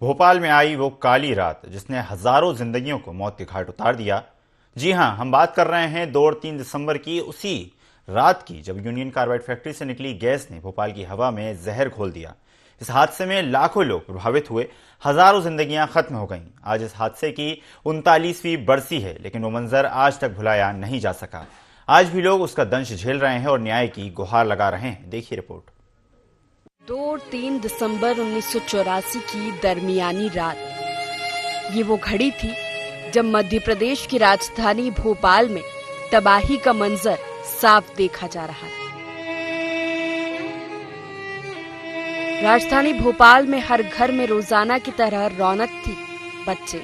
भोपाल में आई वो काली रात जिसने हजारों जिंदगियों को मौत के घाट उतार दिया। जी हां, हम बात कर रहे हैं 2 और 3 दिसंबर की, उसी रात की जब यूनियन कार्बाइड फैक्ट्री से निकली गैस ने भोपाल की हवा में जहर घोल दिया। इस हादसे में लाखों लोग प्रभावित हुए, हजारों जिंदगियां खत्म हो गईं। आज इस हादसे की 39वीं बरसी है, लेकिन वो मंजर आज तक भुलाया नहीं जा सका। आज भी लोग उसका दंश झेल रहे हैं और न्याय की गुहार लगा रहे हैं। देखिए रिपोर्ट। 2 और 3 दिसंबर 1984 की दरमियानी रात, ये वो घड़ी थी जब मध्य प्रदेश की राजधानी भोपाल में तबाही का मंजर साफ देखा जा रहा था। राजधानी भोपाल में हर घर में रोजाना की तरह रौनक थी। बच्चे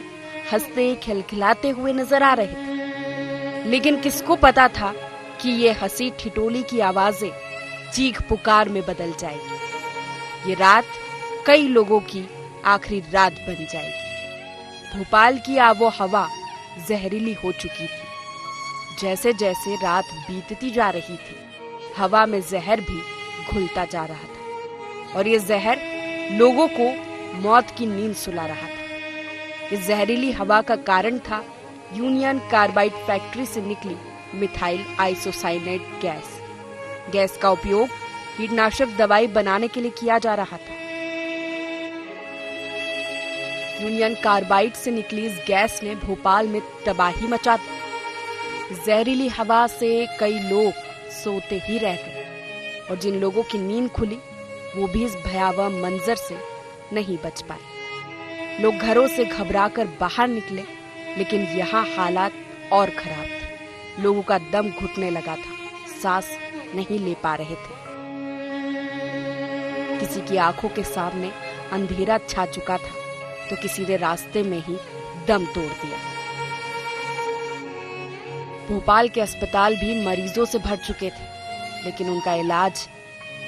हंसते खिलखिलाते हुए नजर आ रहे थे, लेकिन किसको पता था कि ये हंसी ठिठोली की आवाजें चीख पुकार में बदल जाएगी। ये रात कई लोगों की आखिरी रात बन जाएगी। भोपाल की आबो हवा जहरीली हो चुकी थी। जैसे जैसे रात बीतती जा रही थी, हवा में जहर भी घुलता जा रहा था और ये जहर लोगों को मौत की नींद सुला रहा था। इस जहरीली हवा का कारण था यूनियन कार्बाइड फैक्ट्री से निकली मिथाइल आइसोसाइनेट गैस। गैस का उपयोग कीटनाशक दवाई बनाने के लिए किया जा रहा था। यूनियन कार्बाइड से निकली इस गैस ने भोपाल में तबाही मचा दी। जहरीली हवा से कई लोग सोते ही रह गए और जिन लोगों की नींद खुली वो भी इस भयावह मंजर से नहीं बच पाए। लोग घरों से घबराकर बाहर निकले, लेकिन यहाँ हालात और खराब थे। लोगों का दम घुटने लगा था, सांस नहीं ले पा रहे थे। किसी की आंखों के सामने अंधेरा छा चुका था तो किसी ने रास्ते में ही दम तोड़ दिया। भोपाल के अस्पताल भी मरीजों से भर चुके थे, लेकिन उनका इलाज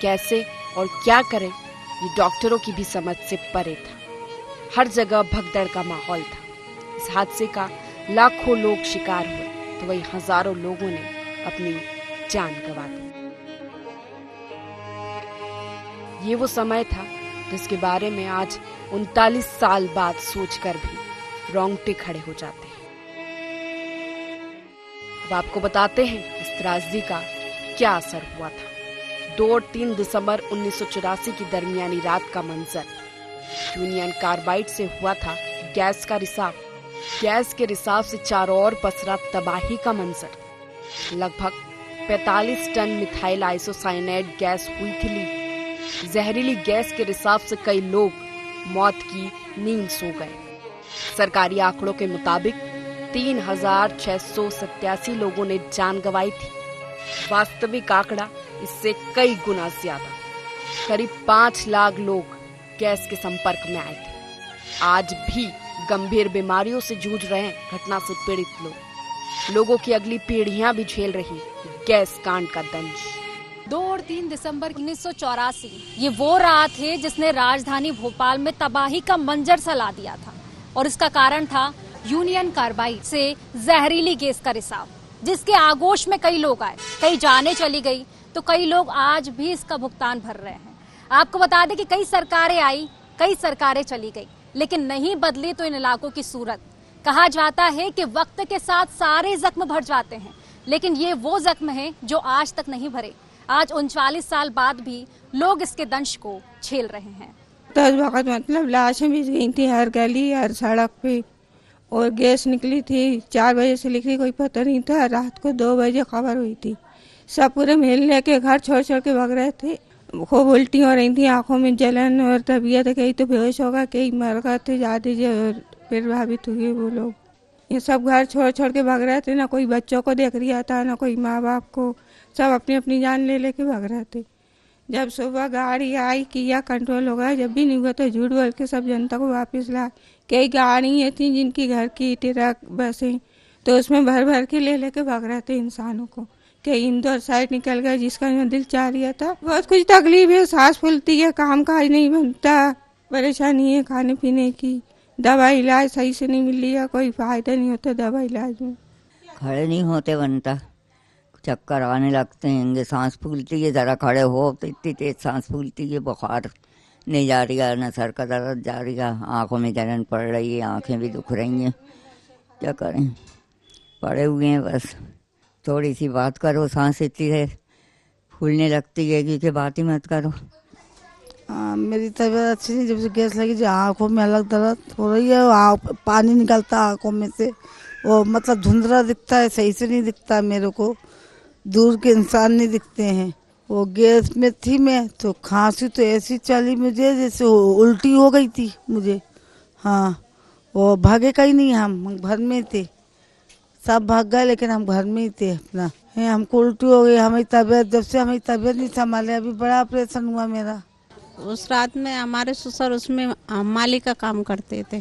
कैसे और क्या करें ये डॉक्टरों की भी समझ से परे था। हर जगह भगदड़ का माहौल था। इस हादसे का लाखों लोग शिकार हुए तो वही हजारों लोगों ने अपनी जान गंवा दी। ये वो समय था जिसके बारे में आज 39 साल बाद सोचकर भी रोंगटे खड़े हो जाते हैं। अब आपको बताते हैं इस त्रासदी का क्या असर हुआ था। 2 और 3 दिसंबर 1984 की दरमियानी रात का मंजर। यूनियन कार्बाइड से हुआ था गैस का रिसाव। गैस के रिसाव से चारों ओर पसरा तबाही का मंजर। लगभग 45 टन मिथाइल आइसोसाइनेट गैस हुई थी लीक। जहरीली गैस के रिसाव से कई लोग मौत की नींद सो गए। सरकारी आंकड़ों के मुताबिक 3687 लोगों ने जान गंवाई थी। वास्तविक आंकड़ा इससे कई गुना ज्यादा, करीब 5 लाख लोग गैस के संपर्क में आए थे। आज भी गंभीर बीमारियों से जूझ रहे हैं घटना से पीड़ित लोगों की अगली पीढ़ियां भी झेल रही गैस कांड का दंश। 2 और 3 दिसंबर 1984 ये वो रात है जिसने राजधानी भोपाल में तबाही का मंजर सा ला दिया था और इसका कारण था यूनियन कार्बाइड से जहरीली गैस का रिसाव, जिसके आगोश में कई लोग आए, कई जाने चली गई तो कई लोग आज भी इसका भुगतान भर रहे हैं। आपको बता दें कि कई सरकारें आई, कई सरकारें चली गई, लेकिन नहीं बदली तो इन इलाकों की सूरत। कहा जाता है कि वक्त के साथ सारे जख्म भर जाते हैं, लेकिन ये वो जख्म है जो आज तक नहीं भरे। आज 39 साल बाद भी लोग इसके दंश को झेल रहे हैं। 10 वक्त मतलब लाशें भी गई थी हर गली हर सड़क पे, और गैस निकली थी 4 बजे से निकली, कोई पता नहीं था। रात को 2 बजे खबर हुई थी। सब पूरे मोहल्ले के घर छोड़ छोड़ के भाग रहे थे। खूब उल्टी हो रही थी, आंखों में जलन और तबीयत, कहीं तो बेहोश होगा, कहीं मर गए थे ज्यादा जो प्रभावित हुए वो लोग। ये सब घर छोड़ छोड़ के भाग रहे थे। ना कोई बच्चों को देख रहा था, ना कोई माँ बाप को। सब अपनी अपनी जान ले लेके भाग रहे थे। जब सुबह गाड़ी आई किया कंट्रोल हो गया, जब भी नहीं हुआ तो झूठ बोल के सब जनता को वापस ला। कई गाड़ियाँ थी जिनकी घर की ट्रक बसें, तो उसमें भर भर के ले लेके भाग रहे थे इंसानों को। कई इंदौर साइड निकल गए जिसका दिल चाह रहा था। बहुत कुछ तकलीफ है, सांस फूलती है, काम काज नहीं बनता, परेशानी है खाने पीने की, दवा इलाज सही से नहीं मिल रहा, कोई फायदा नहीं होता दवा इलाज में। खड़े नहीं होते बनता, चक्कर आने लगते हैं, सांस फूलती है, जरा खड़े हो तो इतनी तेज सांस फूलती है, बुखार नहीं जा रही है, न सर का दर्द जा रही है, आँखों में जलन पड़ रही है, आँखें भी दुख रही हैं। क्या करें, पड़े हुए हैं बस। थोड़ी सी बात करो सांस इतनी है फूलने लगती है कि बात ही मत करो। मेरी तबीयत अच्छी नहीं, जब से गैस लगी जो आँखों में अलग दर्द हो रही है, पानी निकलता है आँखों में से, वो मतलब धुंधला दिखता है, सही से नहीं दिखता मेरे को, दूर के इंसान नहीं दिखते हैं। वो गैस में थी मैं तो खांसी तो ऐसी चली मुझे जैसे उल्टी हो गई थी मुझे। हाँ, वो भागे कहीं नहीं, हम घर में थे, सब भाग गए लेकिन हम घर में ही थे अपना। है हमको उल्टी हो गई, हमारी तबीयत जब से हमारी तबीयत नहीं संभाले, अभी बड़ा ऑपरेशन हुआ मेरा। उस रात में हमारे ससुर उसमें माली का काम करते थे,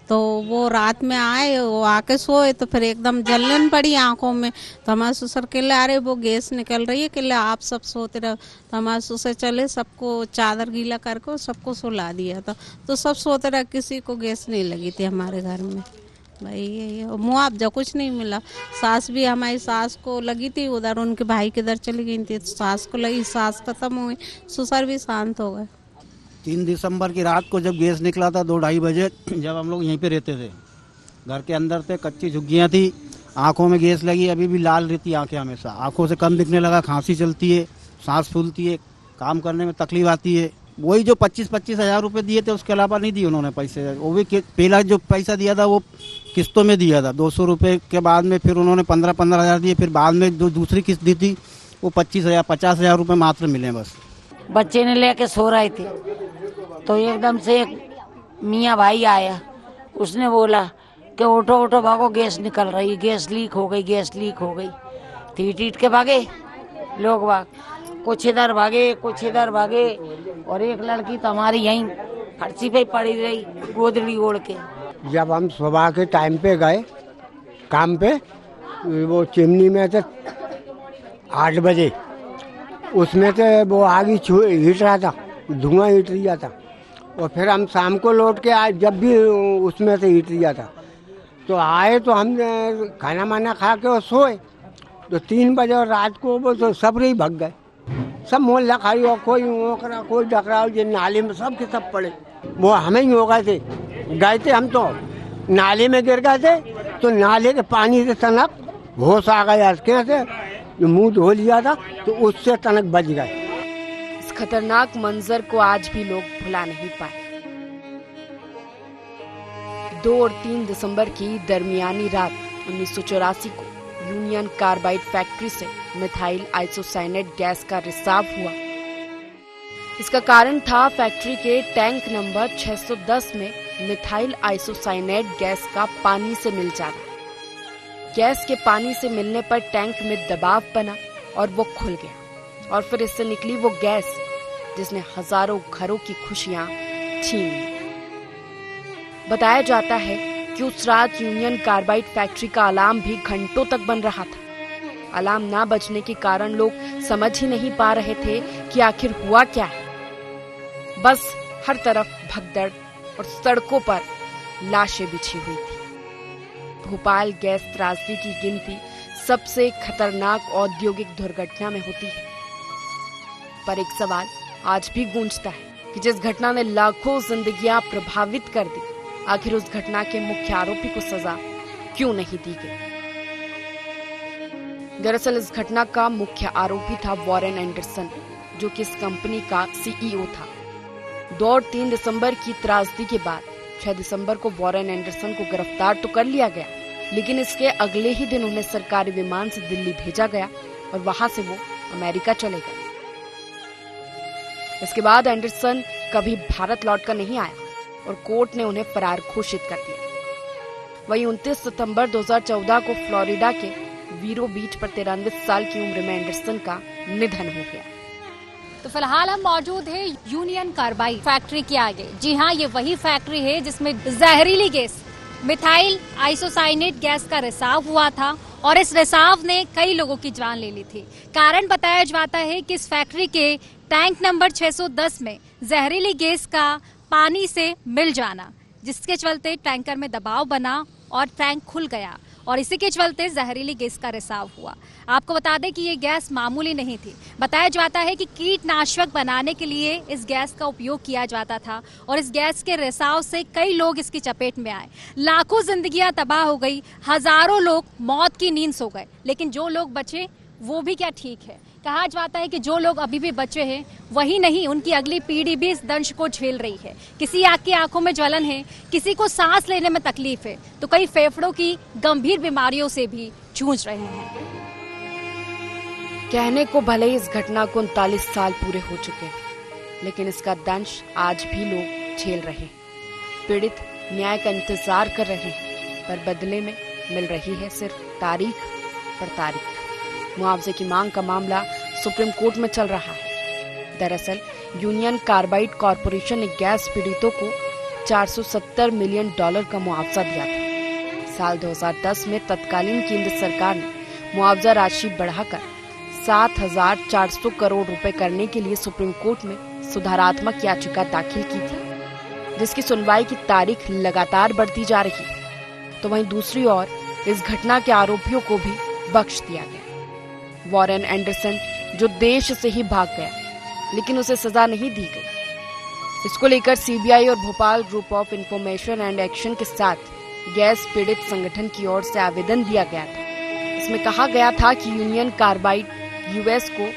तो वो रात में आए, वो आके सोए तो फिर एकदम जलन पड़ी आंखों में। तो हमारे ससुर कहले अरे वो गैस निकल रही है, कहले आप सब सोते रहो। तो हमारे ससुर चले, सबको चादर गीला करके सबको सुला दिया था, तो सब सोते रहे, किसी को गैस नहीं लगी थी हमारे घर में। भाई ये मुआवजा कुछ नहीं मिला। सास भी, हमारी सास को लगी थी उधर, उनके भाई के इधर चली गई थी, तो सास को लगी, सास खत्म हुई, ससुर भी शांत हो गए। 3 दिसंबर की रात को जब गैस निकला था 2-2:30 बजे, जब हम लोग यहीं पे रहते थे, घर के अंदर थे, कच्ची झुग्गियाँ थी, आंखों में गैस लगी, अभी भी लाल रहती आंखें, हमेशा आंखों से कम दिखने लगा, खांसी चलती है, सांस फूलती है, काम करने में तकलीफ आती है। वही जो 25-25 हज़ार रुपये दिए थे, उसके अलावा नहीं दिए उन्होंने पैसे। वो भी पहला जो पैसा दिया था वो किस्तों में दिया था, 200 रुपये के बाद में फिर उन्होंने 15-15 हज़ार दिए, फिर बाद में जो दूसरी किस्त दी थी वो 25,000-50 हज़ार रुपये मात्र मिले बस। बच्चे ने लेके सो रहे थे तो एकदम से एक मियाँ भाई आया, उसने बोला कि उठो उठो भागो, गैस निकल रही, गैस लीक हो गई, गैस लीक हो गई। टीट के भागे लोग, कुछ इधर भागे कुछ इधर भागे, और एक लड़की तो हमारी यहीं फर्शी पे पड़ी रही गोदड़ी ओढ़ के। जब हम सुबह के टाइम पे गए काम पे, वो चिमनी में थे 8 बजे, उसमें से वो आग हिट रहा था, धुआं हिट रहा था। और फिर हम शाम को लौट के आए, जब भी उसमें से हिट रहा था, तो आए तो हमने खाना माना खा के और सोए, तो 3 बजे और रात को वो तो सब रही भाग गए, सब मोहल्ला खाई, और कोई ओकरा कोई डकरा, ये नाले में सब के सब पड़े। वो हमें ही हो गए थे हम तो नाले में गिर गए थे, तो नाले के पानी से तनक होश आ गया, कैसे मुंह धो लिया था तो उससे तनक बच गए। इस खतरनाक मंजर को आज भी लोग भुला नहीं पाए। 2 और 3 दिसंबर की दरमियानी रात 1984 को यूनियन कार्बाइड फैक्ट्री से मिथाइल आइसोसाइनेट गैस का रिसाव हुआ। इसका कारण था फैक्ट्री के टैंक नंबर 610 में मिथाइल आइसोसाइनेट गैस का पानी से मिल जाना। गैस के पानी से मिलने पर टैंक में दबाव बना और वो खुल गया, और फिर इससे निकली वो गैस जिसने हजारों घरों की खुशियां छीन ली। बताया जाता है कि उस रात यूनियन कार्बाइड फैक्ट्री का अलार्म भी घंटों तक बन रहा था। अलार्म ना बजने के कारण लोग समझ ही नहीं पा रहे थे कि आखिर हुआ क्या है। बस हर तरफ भगदड़ और सड़कों पर लाशें बिछी हुई थी। भोपाल गैस त्रासदी की गिनती सबसे खतरनाक औद्योगिक दुर्घटना में होती है। पर एक सवाल आज भी गूंजता है कि जिस घटना ने लाखों जिंदगियां प्रभावित कर दी, आखिर उस घटना के मुख्य आरोपी को सजा क्यों नहीं दी गई? दरअसल इस घटना का मुख्य आरोपी था वॉरेन एंडरसन, जो कि इस कंपनी का सीईओ था। 2 और 3 दिसंबर की त्रासदी के बाद 6 दिसंबर को वॉरेन एंडरसन को गिरफ्तार तो कर लिया गया, लेकिन इसके अगले ही दिन उन्हें सरकारी विमान से दिल्ली भेजा गया और वहां से वो अमेरिका चले गए। इसके बाद एंडरसन कभी भारत लौटकर नहीं आया और कोर्ट ने उन्हें फरार घोषित कर दिया। वहीं 29 सितंबर 2014 को फ्लोरिडा के वीरो बीच पर 93 साल की उम्र में एंडरसन का निधन हो गया। तो फिलहाल हम मौजूद है यूनियन कार्बाइड फैक्ट्री के आगे। जी हाँ, ये वही फैक्ट्री है जिसमें जहरीली गैस मिथाइल आइसोसाइनेट गैस का रिसाव हुआ था, और इस रिसाव ने कई लोगों की जान ले ली थी। कारण बताया जाता है कि इस फैक्ट्री के टैंक नंबर 610 में जहरीली गैस का पानी से मिल जाना, जिसके चलते टैंकर में दबाव बना और टैंक खुल गया, और इसी के चलते जहरीली गैस का रिसाव हुआ। आपको बता दें कि ये गैस मामूली नहीं थी। बताया जाता है कि कीटनाशक बनाने के लिए इस गैस का उपयोग किया जाता था और इस गैस के रिसाव से कई लोग इसकी चपेट में आए। लाखों जिंदगियां तबाह हो गई, हजारों लोग मौत की नींद सो गए, लेकिन जो लोग बचे वो भी क्या ठीक है। कहा जाता है कि जो लोग अभी भी बचे हैं वही नहीं, उनकी अगली पीढ़ी भी इस दंश को झेल रही है। किसी की आंखों में ज्वलन है, किसी को सांस लेने में तकलीफ है, तो कई फेफड़ों की गंभीर बीमारियों से भी जूझ रहे हैं। कहने को भले ही इस घटना को 39 साल पूरे हो चुके हैं, लेकिन इसका दंश आज भी लोग झेल रहे हैं। पीड़ित न्याय का इंतजार कर रहे हैं, पर बदले में मिल रही है सिर्फ तारीख पर तारीख। मुआवजे की मांग का मामला सुप्रीम कोर्ट में चल रहा है। दरअसल यूनियन कार्बाइड कॉरपोरेशन ने गैस पीड़ितों को $470 मिलियन का मुआवजा दिया था। साल 2010 में तत्कालीन केंद्र सरकार ने मुआवजा राशि बढ़ाकर 7,400 करोड़ रुपए करने के लिए सुप्रीम कोर्ट में सुधारात्मक याचिका दाखिल की थी, जिसकी सुनवाई की तारीख लगातार बढ़ती जा रही है। तो वहीं दूसरी ओर इस घटना के आरोपियों को भी बख्श दिया गया। वॉरेन एंडरसन जो देश से ही भाग गया, लेकिन उसे सजा नहीं दी गई। इसको लेकर सीबीआई और Bhopal group of information and action के साथ गैस पीड़ित संगठन की ओर से आवेदन दिया गया था। इसमें कहा गया था कि यूनियन कार्बाइड यूएस को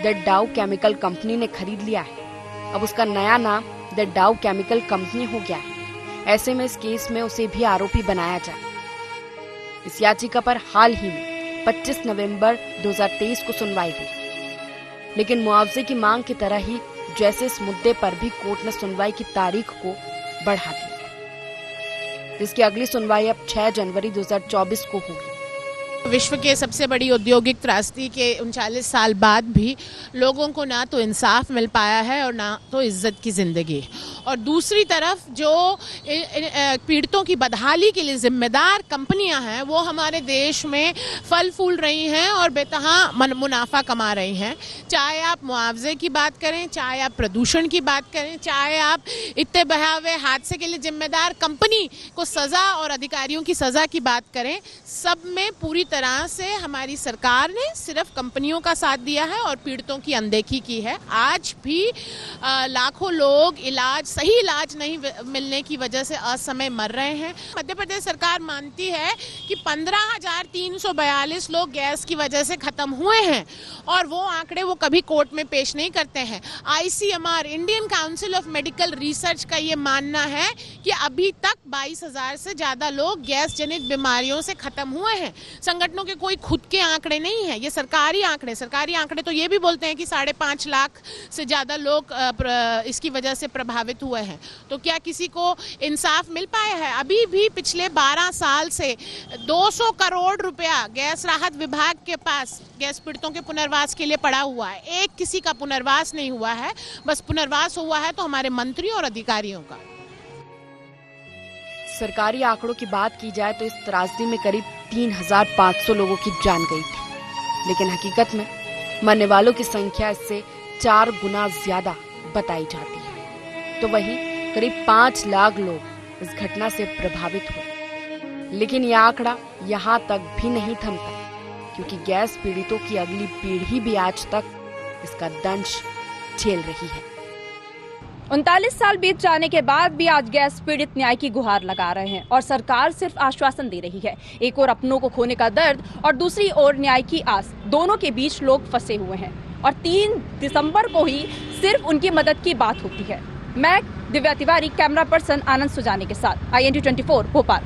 द डाउ केमिकल कंपनी ने खरीद लिया है। अब उसका नया नाम द डाउ केमिकल कंपनी हो गया है। ऐसे में इस केस में उसे भी आरोपी बनाया जाए। इस याचिका पर हाल ही में 25 नवंबर 2023 को सुनवाई हुई, लेकिन मुआवजे की मांग की तरह ही जैसे इस मुद्दे पर भी कोर्ट ने सुनवाई की तारीख को बढ़ा दिया, जिसकी अगली सुनवाई अब 6 जनवरी 2024 को होगी। विश्व के सबसे बड़ी औद्योगिक त्रासदी के 39 साल बाद भी लोगों को ना तो इंसाफ मिल पाया है और ना तो इज्जत की जिंदगी। और दूसरी तरफ जो पीड़ितों की बदहाली के लिए जिम्मेदार कंपनियां हैं वो हमारे देश में फल फूल रही हैं और बेतहा मुनाफा कमा रही हैं। चाहे आप मुआवजे की बात करें, चाहे आप प्रदूषण की बात करें, चाहे आप इतने बहावे हादसे के लिए जिम्मेदार कंपनी को सजा और अधिकारियों की सजा की बात करें, सब में पूरी तरह से हमारी सरकार ने सिर्फ कंपनियों का साथ दिया है और पीड़ितों की अनदेखी की है। आज भी लाखों लोग सही इलाज नहीं मिलने की वजह से असमय मर रहे हैं। मध्य प्रदेश सरकार मानती है कि 15,342 लोग गैस की वजह से खत्म हुए हैं और वो आंकड़े वो कभी कोर्ट में पेश नहीं करते हैं। ICMR Indian council of medical research का ये मानना है कि अभी तक 22,000 से ज्यादा लोग गैस जनित बीमारियों से खत्म हुए हैं। संगठनों के कोई खुद के आंकड़े नहीं है, ये सरकारी आंकड़े तो ये भी बोलते हैं कि 5.5 लाख से ज्यादा लोग इसकी वजह से प्रभावित हुए हैं। तो क्या किसी को इंसाफ मिल पाया है? अभी भी पिछले 12 साल से 200 करोड़ रुपया गैस राहत विभाग के पास गैस पीड़ितों के पुनर्वास के लिए पड़ा हुआ है। एक किसी का पुनर्वास नहीं हुआ है, बस पुनर्वास हुआ है तो हमारे मंत्रियों और अधिकारियों का। सरकारी आंकड़ों की बात की जाए तो इस त्रासदी में करीब 3,500 लोगों की जान गई थी, लेकिन हकीकत में मरने वालों की संख्या इससे 4 गुना ज्यादा बताई जाती है। तो वहीं करीब 5 लाख लोग इस घटना से प्रभावित हुए, लेकिन यह आंकड़ा यहाँ तक भी नहीं थमता, क्योंकि गैस पीड़ितों की अगली पीढ़ी भी आज तक इसका दंश झेल रही है। 39 साल बीत जाने के बाद भी आज गैस पीड़ित न्याय की गुहार लगा रहे हैं और सरकार सिर्फ आश्वासन दे रही है। एक ओर अपनों को खोने का दर्द और दूसरी ओर न्याय की आस, दोनों के बीच लोग फंसे हुए हैं और 3 दिसंबर को ही सिर्फ उनकी मदद की बात होती है। मैं दिव्या तिवारी, कैमरा पर्सन आनंद सुजाने के साथ, IND 24 भोपाल।